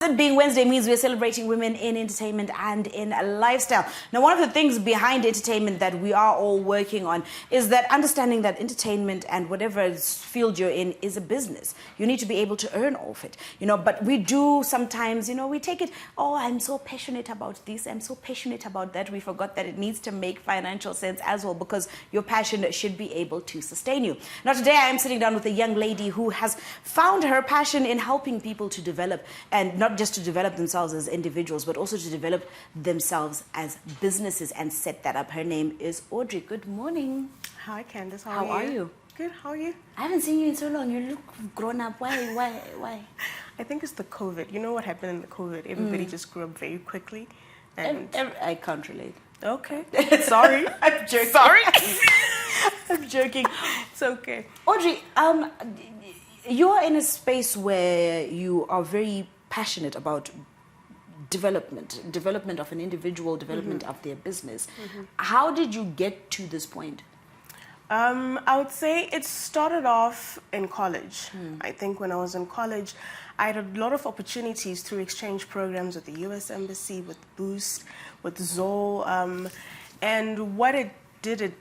It being Wednesday means we're celebrating women in entertainment and in lifestyle. Now, one of the things behind entertainment that we are all working on is that understanding that entertainment and whatever field you're in is a business. You need to be able to earn off it, but we do sometimes, we take it, oh, I'm so passionate about this, I'm so passionate about that. We forgot that it needs to make financial sense as well, because your passion should be able to sustain you. Now, today I am sitting down with a young lady who has found her passion in helping people to develop, and not just to develop themselves as individuals, but also to develop themselves as businesses and set that up. Her name is Audrey. Good morning. Hi, Candice. How are you? Good. How are you? I haven't seen you in so long. You look grown up. Why? I think it's the COVID. You know what happened in the COVID? Everybody just grew up very quickly. And I can't relate. Okay. Sorry. I'm joking. Sorry. I'm joking. It's okay. Audrey, you're in a space where you are very passionate about development of an individual, development of their business. How did you get to this point? I would say it started off in college. I think when I was in college, I had a lot of opportunities through exchange programs with the US Embassy, with Boost, with Zoll, and what it did, it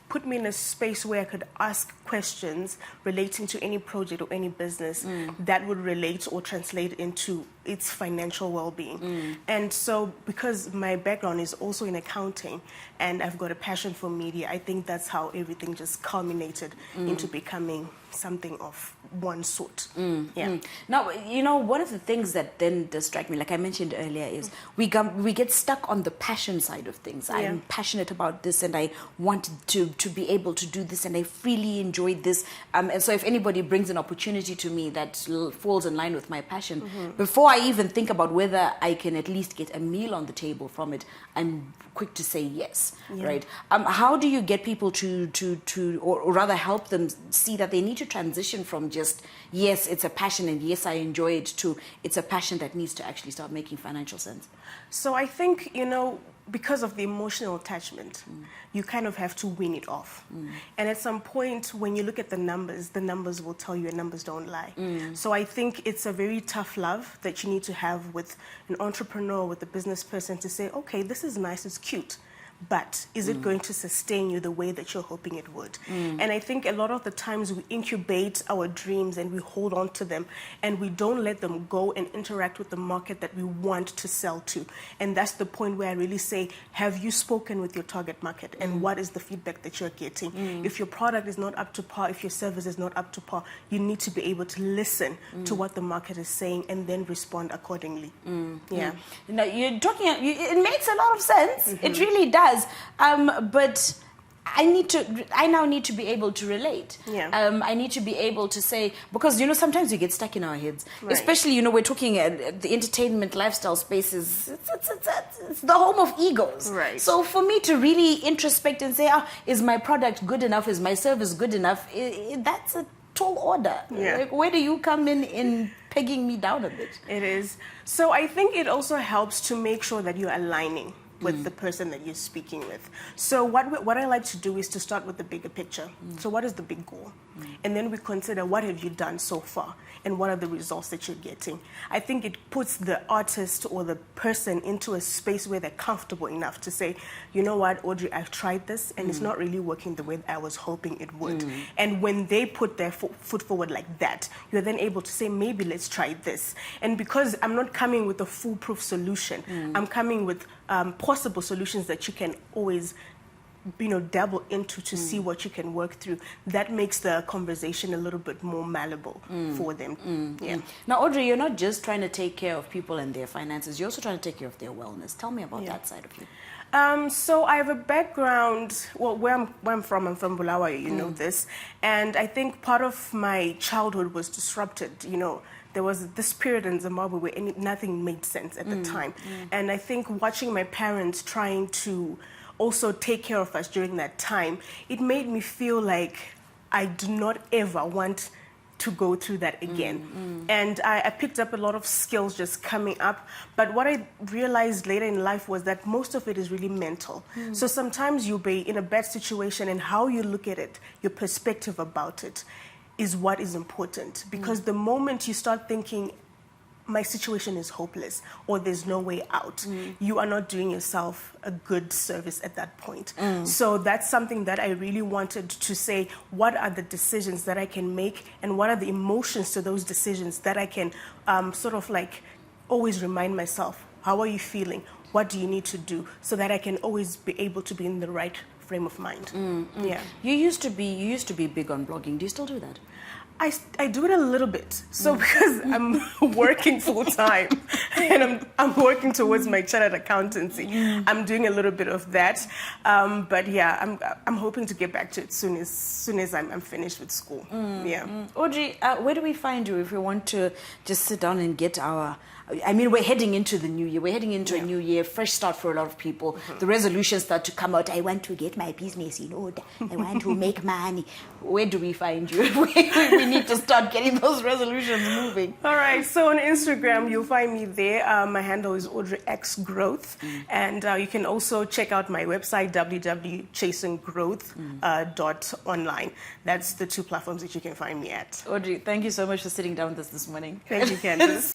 put me in a space where I could ask questions relating to any project or any business that would relate or translate into its financial well-being. And so because my background is also in accounting and I've got a passion for media, I think that's how everything just culminated into becoming something of one sort. Yeah. Now, one of the things that then does strike me, like I mentioned earlier, is we get stuck on the passion side of things. I'm passionate about this and I want to be able to do this and I freely enjoy this. And so if anybody brings an opportunity to me that falls in line with my passion, before I even think about whether I can at least get a meal on the table from it, I'm quick to say yes, right? How do you get people or rather help them see that they need to transition from just, yes, it's a passion and yes, I enjoy it, to it's a passion that needs to actually start making financial sense? So I think, because of the emotional attachment, you kind of have to wean it off. And at some point, when you look at the numbers will tell you, and numbers don't lie. So I think it's a very tough love that you need to have with an entrepreneur, with a business person, to say, okay, this is nice, it's cute, but is it going to sustain you the way that you're hoping it would? And I think a lot of the times we incubate our dreams and we hold on to them and we don't let them go and interact with the market that we want to sell to. And that's the point where I really say, have you spoken with your target market and what is the feedback that you're getting? If your product is not up to par, if your service is not up to par, you need to be able to listen to what the market is saying and then respond accordingly. Yeah. You're talking, it makes a lot of sense. It really does. But I now need to be able to relate. I need to be able to say, because sometimes we get stuck in our heads, especially we're talking the entertainment lifestyle spaces. It's the home of egos. So for me to really introspect and say, is my product good enough? Is my service good enough? That's a tall order. Like, where do you come in pegging me down a bit? It is. So I think it also helps to make sure that you're aligning with the person that you're speaking with. So what I like to do is to start with the bigger picture. So what is the big goal? And then we consider, what have you done so far? And what are the results that you're getting? I think it puts the artist or the person into a space where they're comfortable enough to say, you know what, Audrey, I've tried this and it's not really working the way I was hoping it would. And when they put their foot forward like that, you're then able to say, maybe let's try this. And because I'm not coming with a foolproof solution, I'm coming with possible solutions that you can always dabble into to see what you can work through. That makes the conversation a little bit more malleable for them. Now, Audrey, you're not just trying to take care of people and their finances, you're also trying to take care of their wellness. Tell me about that side of you. So I have a background, where I'm from Bulawayo, you know this, and I think part of my childhood was disrupted, There was this period in Zimbabwe where nothing made sense at the time. And I think watching my parents trying to also take care of us during that time, it made me feel like I do not ever want to go through that again. And I picked up a lot of skills just coming up. But what I realized later in life was that most of it is really mental. So sometimes you'll be in a bad situation and how you look at it, your perspective about it, is what is important. Because the moment you start thinking, my situation is hopeless or there's no way out, you are not doing yourself a good service at that point. So that's something that I really wanted to say, what are the decisions that I can make and what are the emotions to those decisions that I can sort of like always remind myself, how are you feeling? What do you need to do so that I can always be able to be in the right frame of mind? Yeah. You used to be big on blogging. Do you still do that? I do it a little bit. So because I'm working full time and I'm working towards my chartered accountancy, I'm doing a little bit of that. But yeah, I'm hoping to get back to it soon as I'm finished with school. Yeah. Audrey, where do we find you if we want to just sit down and get our... I mean, we're heading into the new year. We're heading into a new year, fresh start for a lot of people. The resolutions start to come out. I want to get my business in order. I want to make money. Where do we find you? We need to start getting those resolutions moving. All right. So on Instagram, you'll find me there. My handle is Audrey X Growth. And you can also check out my website, www.chasinggrowth.online. That's the two platforms that you can find me at. Audrey, thank you so much for sitting down with us this morning. Thank you, Candace.